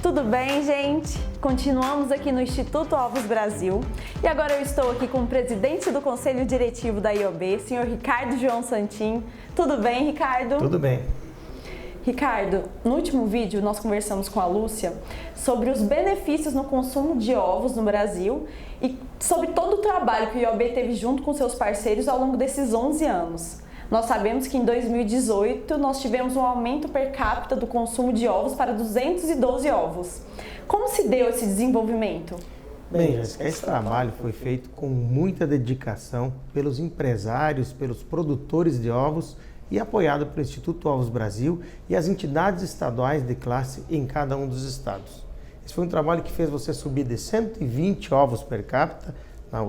Tudo bem, gente? Continuamos aqui no Instituto Ovos Brasil e agora eu estou aqui com o presidente do Conselho Diretivo da IOB, senhor Ricardo João Santin. Tudo bem, Ricardo? Tudo bem. Ricardo, no último vídeo nós conversamos com a Lúcia sobre os benefícios no consumo de ovos no Brasil e sobre todo o trabalho que o IOB teve junto com seus parceiros ao longo desses 11 anos. Nós sabemos que em 2018 nós tivemos um aumento per capita do consumo de ovos para 212 ovos. Como se deu esse desenvolvimento? Bem, Jéssica, esse trabalho foi feito com muita dedicação pelos empresários, pelos produtores de ovos e apoiado pelo Instituto Ovos Brasil e as entidades estaduais de classe em cada um dos estados. Esse foi um trabalho que fez você subir de 120 ovos per capita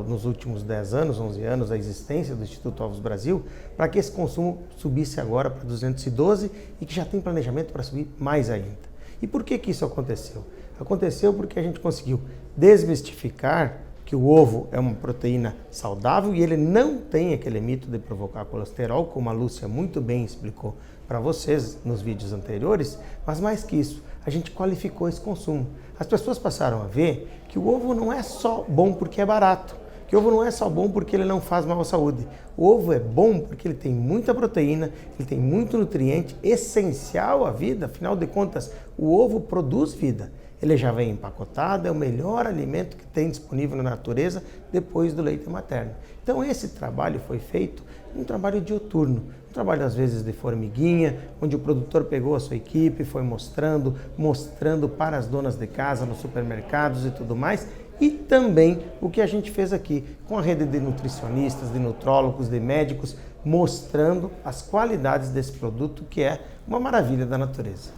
nos últimos 10 anos, 11 anos da existência do Instituto Ovos Brasil, para que esse consumo subisse agora para 212 e que já tem planejamento para subir mais ainda. E por que isso aconteceu? Aconteceu porque a gente conseguiu desmistificar que o ovo é uma proteína saudável e ele não tem aquele mito de provocar colesterol, como a Lúcia muito bem explicou para vocês nos vídeos anteriores, mas mais que isso, a gente qualificou esse consumo. As pessoas passaram a ver que o ovo não é só bom porque é barato, que o ovo não é só bom porque ele não faz mal à saúde. O ovo é bom porque ele tem muita proteína, ele tem muito nutriente essencial à vida, afinal de contas, o ovo produz vida. Ele já vem empacotado, é o melhor alimento que tem disponível na natureza depois do leite materno. Então esse trabalho foi feito, um trabalho dioturno, um trabalho às vezes de formiguinha, onde o produtor pegou a sua equipe, foi mostrando para as donas de casa, nos supermercados e tudo mais, e também o que a gente fez aqui com a rede de nutricionistas, de nutrólogos, de médicos, mostrando as qualidades desse produto que é uma maravilha da natureza.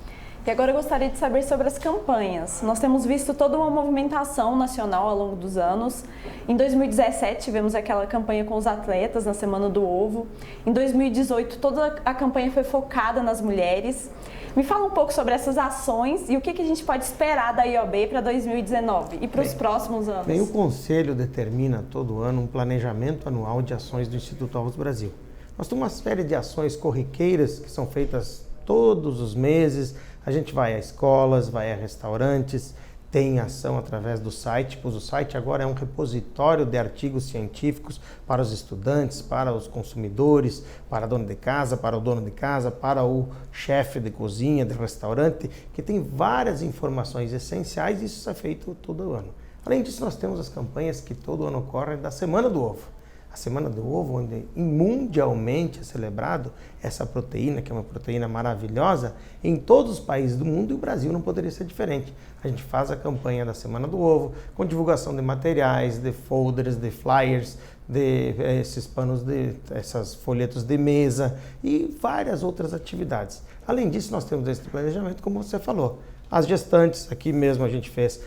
E agora eu gostaria de saber sobre as campanhas. Nós temos visto toda uma movimentação nacional ao longo dos anos. Em 2017 tivemos aquela campanha com os atletas na Semana do Ovo. Em 2018 toda a campanha foi focada nas mulheres. Me fala um pouco sobre essas ações e o que a gente pode esperar da IOB para 2019 e para os próximos anos. Bem, o Conselho determina todo ano um planejamento anual de ações do Instituto Ovos Brasil. Nós temos uma série de ações corriqueiras que são feitas todos os meses. A gente vai a escolas, vai a restaurantes, tem ação através do site, pois o site agora é um repositório de artigos científicos para os estudantes, para os consumidores, para a dona de casa, para o dono de casa, para o chefe de cozinha, de restaurante, que tem várias informações essenciais e isso é feito todo ano. Além disso, nós temos as campanhas que todo ano ocorrem da Semana do Ovo. A Semana do Ovo, onde mundialmente é celebrado essa proteína, que é uma proteína maravilhosa, em todos os países do mundo, e o Brasil não poderia ser diferente. A gente faz a campanha da Semana do Ovo, com divulgação de materiais, de folders, de flyers, de esses panos, essas folhetos de mesa e várias outras atividades. Além disso, nós temos esse planejamento, como você falou. As gestantes, aqui mesmo a gente fez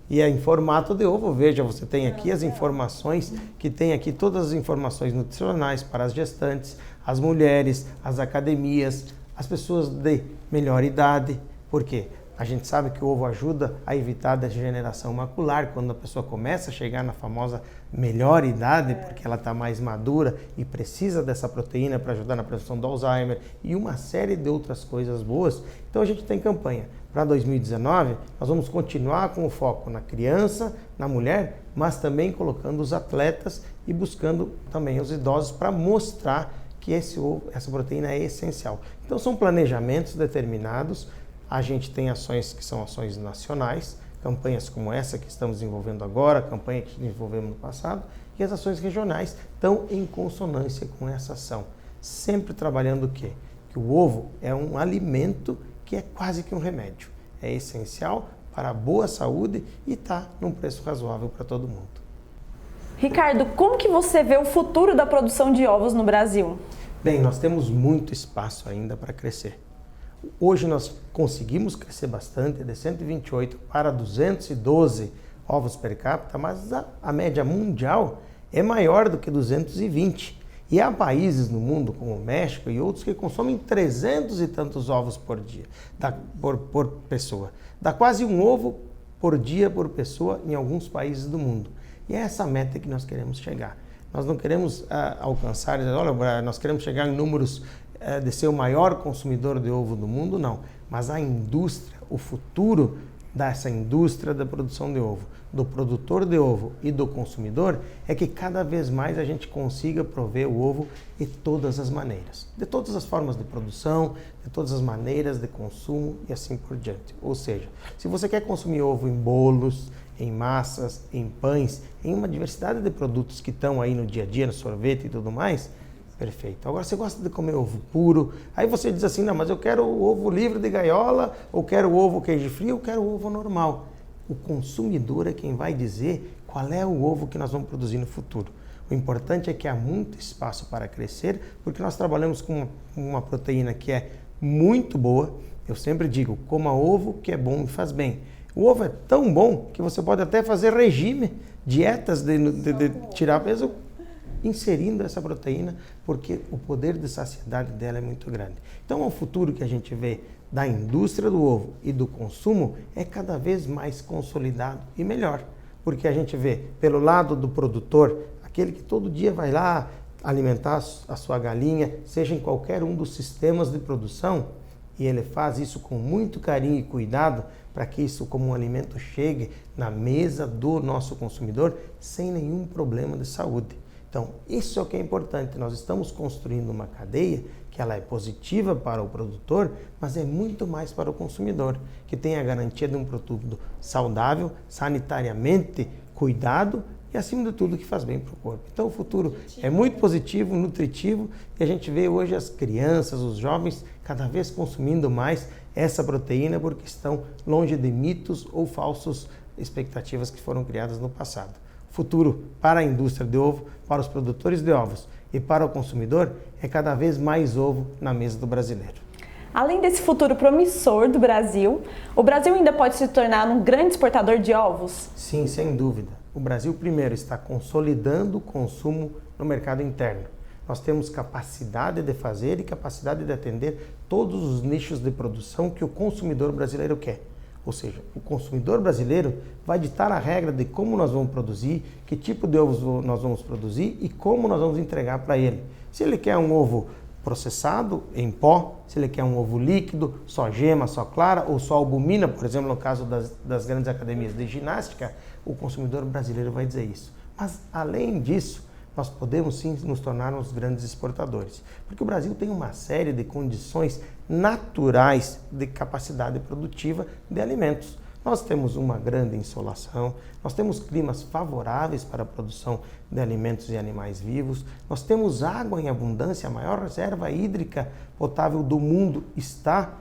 e é em formato de ovo. Veja, você tem aqui as informações, que tem aqui todas as informações nutricionais para as gestantes, as mulheres, as academias, as pessoas de melhor idade. Por quê? A gente sabe que o ovo ajuda a evitar a degeneração macular quando a pessoa começa a chegar na famosa melhor idade, porque ela está mais madura e precisa dessa proteína para ajudar na prevenção do Alzheimer e uma série de outras coisas boas. Então a gente tem campanha. Para 2019, nós vamos continuar com o foco na criança, na mulher, mas também colocando os atletas e buscando também os idosos para mostrar que essa proteína é essencial. Então são planejamentos determinados. A gente tem ações que são ações nacionais, campanhas como essa que estamos desenvolvendo agora, a campanha que desenvolvemos no passado, e as ações regionais estão em consonância com essa ação. Sempre trabalhando o quê? Que o ovo é um alimento que é quase que um remédio. É essencial para a boa saúde e está num preço razoável para todo mundo. Ricardo, como que você vê o futuro da produção de ovos no Brasil? Bem, nós temos muito espaço ainda para crescer. Hoje nós conseguimos crescer bastante, de 128 para 212 ovos per capita, mas a média mundial é maior do que 220. E há países no mundo, como o México e outros, que consomem 300 e tantos ovos por dia, por pessoa. Dá quase um ovo por dia por pessoa em alguns países do mundo. E é essa meta que nós queremos chegar. Nós não queremos alcançar, olha, nós queremos chegar em números de ser o maior consumidor de ovo do mundo, não. Mas a indústria, o futuro dessa indústria da produção de ovo, do produtor de ovo e do consumidor, é que cada vez mais a gente consiga prover o ovo de todas as maneiras, de todas as formas de produção, de todas as maneiras de consumo e assim por diante. Ou seja, se você quer consumir ovo em bolos, em massas, em pães, em uma diversidade de produtos que estão aí no dia a dia, no sorvete e tudo mais, perfeito. Agora, você gosta de comer ovo puro, aí você diz assim, não, mas eu quero o ovo livre de gaiola, ou quero o ovo queijo frio, ou quero o ovo normal. O consumidor é quem vai dizer qual é o ovo que nós vamos produzir no futuro. O importante é que há muito espaço para crescer, porque nós trabalhamos com uma proteína que é muito boa. Eu sempre digo, coma ovo que é bom e faz bem. O ovo é tão bom que você pode até fazer regime, dietas de tirar peso, inserindo essa proteína, porque o poder de saciedade dela é muito grande. Então, o futuro que a gente vê da indústria do ovo e do consumo é cada vez mais consolidado e melhor, porque a gente vê pelo lado do produtor, aquele que todo dia vai lá alimentar a sua galinha, seja em qualquer um dos sistemas de produção, e ele faz isso com muito carinho e cuidado para que isso como um alimento chegue na mesa do nosso consumidor sem nenhum problema de saúde. Então, isso é o que é importante. Nós estamos construindo uma cadeia que ela é positiva para o produtor, mas é muito mais para o consumidor, que tem a garantia de um produto saudável, sanitariamente cuidado e, acima de tudo, que faz bem para o corpo. Então, o futuro é muito positivo, nutritivo, e a gente vê hoje as crianças, os jovens, cada vez consumindo mais essa proteína porque estão longe de mitos ou falsas expectativas que foram criadas no passado. Futuro para a indústria de ovo, para os produtores de ovos e para o consumidor é cada vez mais ovo na mesa do brasileiro. Além desse futuro promissor do Brasil, o Brasil ainda pode se tornar um grande exportador de ovos? Sim, sem dúvida. O Brasil, primeiro, está consolidando o consumo no mercado interno. Nós temos capacidade de fazer e capacidade de atender todos os nichos de produção que o consumidor brasileiro quer. Ou seja, o consumidor brasileiro vai ditar a regra de como nós vamos produzir, que tipo de ovos nós vamos produzir e como nós vamos entregar para ele. Se ele quer um ovo processado em pó, se ele quer um ovo líquido, só gema, só clara ou só albumina, por exemplo, no caso das grandes academias de ginástica, o consumidor brasileiro vai dizer isso. Mas, além disso, nós podemos sim nos tornar uns grandes exportadores, porque o Brasil tem uma série de condições naturais de capacidade produtiva de alimentos. Nós temos uma grande insolação, nós temos climas favoráveis para a produção de alimentos e animais vivos, nós temos água em abundância, a maior reserva hídrica potável do mundo está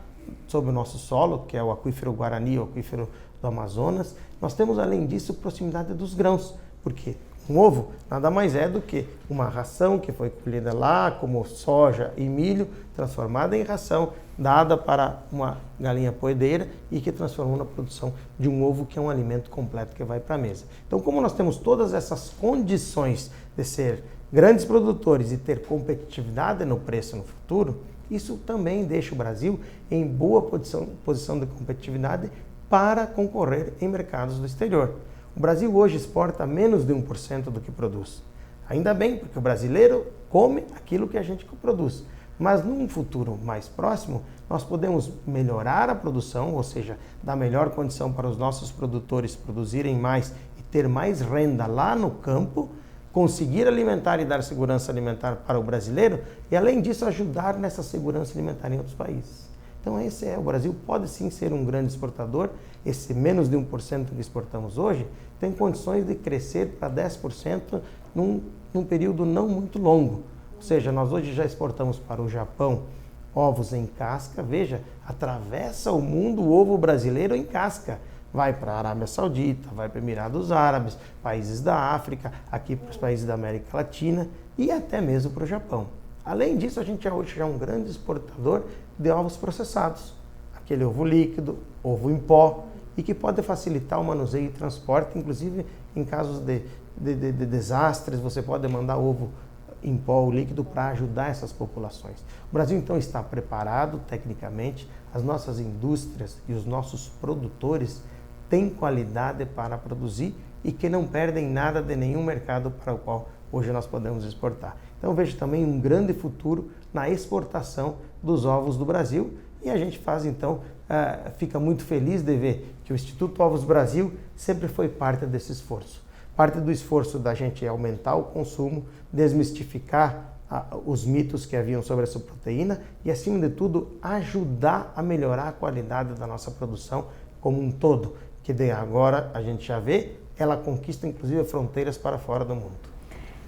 sobre o nosso solo, que é o aquífero Guarani, o aquífero do Amazonas. Nós temos, além disso, proximidade dos grãos, porque um ovo nada mais é do que uma ração que foi colhida lá, como soja e milho, transformada em ração, dada para uma galinha poedeira e que transformou na produção de um ovo que é um alimento completo que vai para a mesa. Então, como nós temos todas essas condições de ser grandes produtores e ter competitividade no preço no futuro, isso também deixa o Brasil em boa posição de competitividade para concorrer em mercados do exterior. O Brasil hoje exporta menos de 1% do que produz. Ainda bem, porque o brasileiro come aquilo que a gente produz. Mas num futuro mais próximo, nós podemos melhorar a produção, ou seja, dar melhor condição para os nossos produtores produzirem mais e ter mais renda lá no campo, conseguir alimentar e dar segurança alimentar para o brasileiro e, além disso, ajudar nessa segurança alimentar em outros países. Então, o Brasil pode sim ser um grande exportador. Esse menos de 1% que exportamos hoje tem condições de crescer para 10% num período não muito longo. Ou seja, nós hoje já exportamos para o Japão ovos em casca. Veja, atravessa o mundo o ovo brasileiro em casca. Vai para a Arábia Saudita, vai para Emirados Árabes, países da África, aqui para os países da América Latina e até mesmo para o Japão. Além disso, a gente hoje já é um grande exportador de ovos processados. Aquele ovo líquido, ovo em pó, e que pode facilitar o manuseio e transporte, inclusive em casos de desastres, você pode mandar ovo em pó ou líquido para ajudar essas populações. O Brasil, então, está preparado tecnicamente, as nossas indústrias e os nossos produtores têm qualidade para produzir e que não perdem nada de nenhum mercado para o qual hoje nós podemos exportar. Então, eu vejo também um grande futuro na exportação dos ovos do Brasil E a gente faz então, fica muito feliz de ver que o Instituto Ovos Brasil sempre foi parte desse esforço. Parte do esforço da gente é aumentar o consumo, desmistificar os mitos que haviam sobre essa proteína e, acima de tudo, ajudar a melhorar a qualidade da nossa produção como um todo, que de agora a gente já vê, ela conquista inclusive fronteiras para fora do mundo.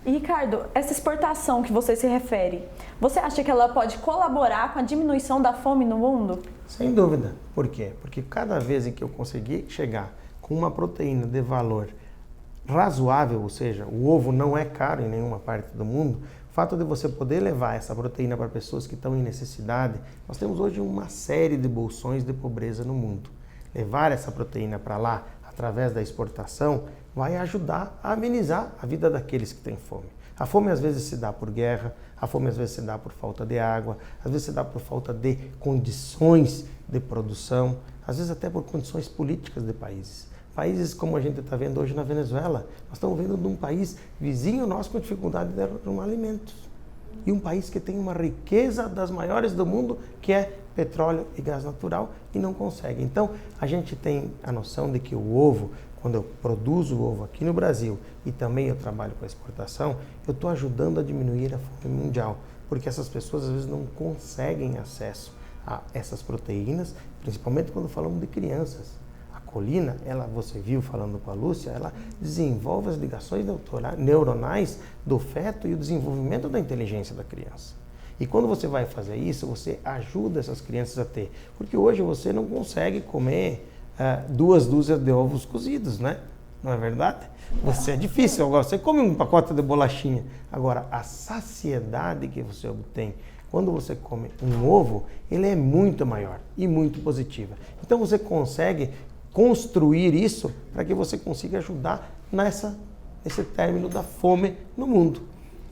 E Ricardo, essa exportação que você se refere, você acha que ela pode colaborar com a diminuição da fome no mundo? Sem dúvida. Por quê? Porque cada vez em que eu conseguir chegar com uma proteína de valor razoável, ou seja, o ovo não é caro em nenhuma parte do mundo, o fato de você poder levar essa proteína para pessoas que estão em necessidade, nós temos hoje uma série de bolsões de pobreza no mundo. Levar essa proteína para lá, através da exportação, vai ajudar a amenizar a vida daqueles que têm fome. A fome às vezes se dá por guerra, a fome às vezes se dá por falta de água, às vezes se dá por falta de condições de produção, às vezes até por condições políticas de países. Países como a gente está vendo hoje na Venezuela, nós estamos vendo de um país vizinho nosso com dificuldade de arrumar alimentos. E um país que tem uma riqueza das maiores do mundo, que é petróleo e gás natural, e não consegue. Então, a gente tem a noção de que o ovo, quando eu produzo o ovo aqui no Brasil e também eu trabalho com a exportação, eu estou ajudando a diminuir a fome mundial, porque essas pessoas às vezes não conseguem acesso a essas proteínas, principalmente quando falamos de crianças. A colina, você viu falando com a Lúcia, ela desenvolve as ligações neuronais do feto e o desenvolvimento da inteligência da criança. E quando você vai fazer isso, você ajuda essas crianças a ter. Porque hoje você não consegue comer 2 dúzias de ovos cozidos, né? Não é verdade? É difícil. Agora, você come um pacote de bolachinha. Agora, a saciedade que você obtém quando você come um ovo, ele é muito maior e muito positiva. Então você consegue construir isso para que você consiga ajudar nesse término da fome no mundo.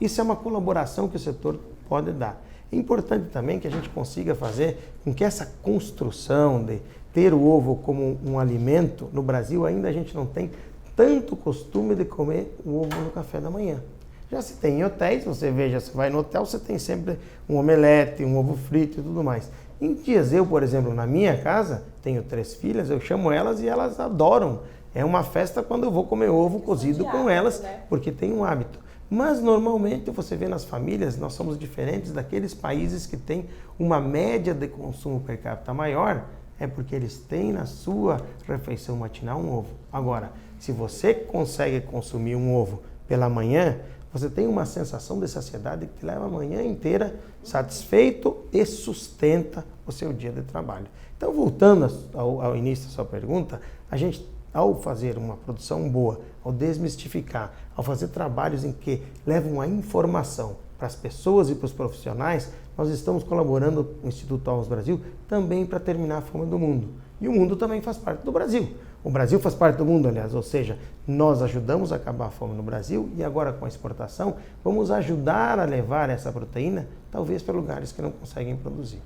Isso é uma colaboração que o setor pode dar. É importante também que a gente consiga fazer com que essa construção de ter o ovo como um alimento, no Brasil ainda a gente não tem tanto costume de comer o ovo no café da manhã. Já se tem em hotéis, você vai no hotel, você tem sempre um omelete, um ovo frito e tudo mais. Em dias eu, por exemplo, na minha casa, tenho 3 filhas, eu chamo elas e elas adoram. É uma festa quando eu vou comer ovo cozido com elas, porque tem um hábito. Mas normalmente você vê nas famílias, nós somos diferentes daqueles países que têm uma média de consumo per capita maior, é porque eles têm na sua refeição matinal um ovo. Agora, se você consegue consumir um ovo pela manhã, você tem uma sensação de saciedade que te leva a manhã inteira satisfeito e sustenta o seu dia de trabalho. Então, voltando ao início da sua pergunta, a gente, ao fazer uma produção boa, ao desmistificar, ao fazer trabalhos em que levam a informação para as pessoas e para os profissionais, nós estamos colaborando com o Instituto Ovos Brasil também para terminar a fome do mundo. E o mundo também faz parte do Brasil. O Brasil faz parte do mundo, aliás, ou seja, nós ajudamos a acabar a fome no Brasil e agora com a exportação vamos ajudar a levar essa proteína, talvez para lugares que não conseguem produzir.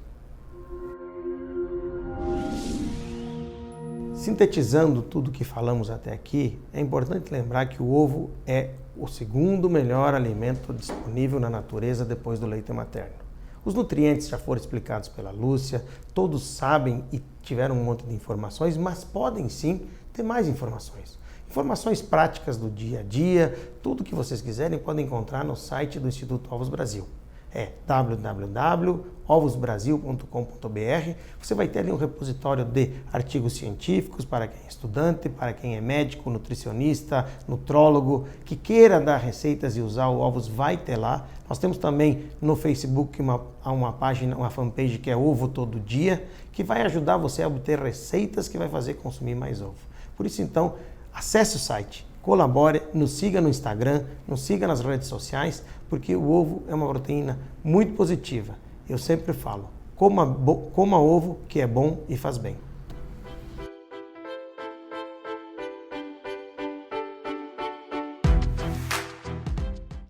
Sintetizando tudo que falamos até aqui, é importante lembrar que o ovo é o segundo melhor alimento disponível na natureza depois do leite materno. Os nutrientes já foram explicados pela Lúcia, todos sabem e tiveram um monte de informações, mas podem sim ter mais informações. Informações práticas do dia a dia, tudo que vocês quiserem podem encontrar no site do Instituto Ovos Brasil. É www.ovosbrasil.com.br. Você vai ter ali um repositório de artigos científicos para quem é estudante, para quem é médico, nutricionista, nutrólogo, que queira dar receitas e usar o ovos, vai ter lá. Nós temos também no Facebook uma página, uma fanpage que é Ovo Todo Dia, que vai ajudar você a obter receitas que vai fazer consumir mais ovo. Por isso, então, acesse o site, colabore, nos siga no Instagram, nos siga nas redes sociais, porque o ovo é uma proteína muito positiva. Eu sempre falo, coma ovo que é bom e faz bem.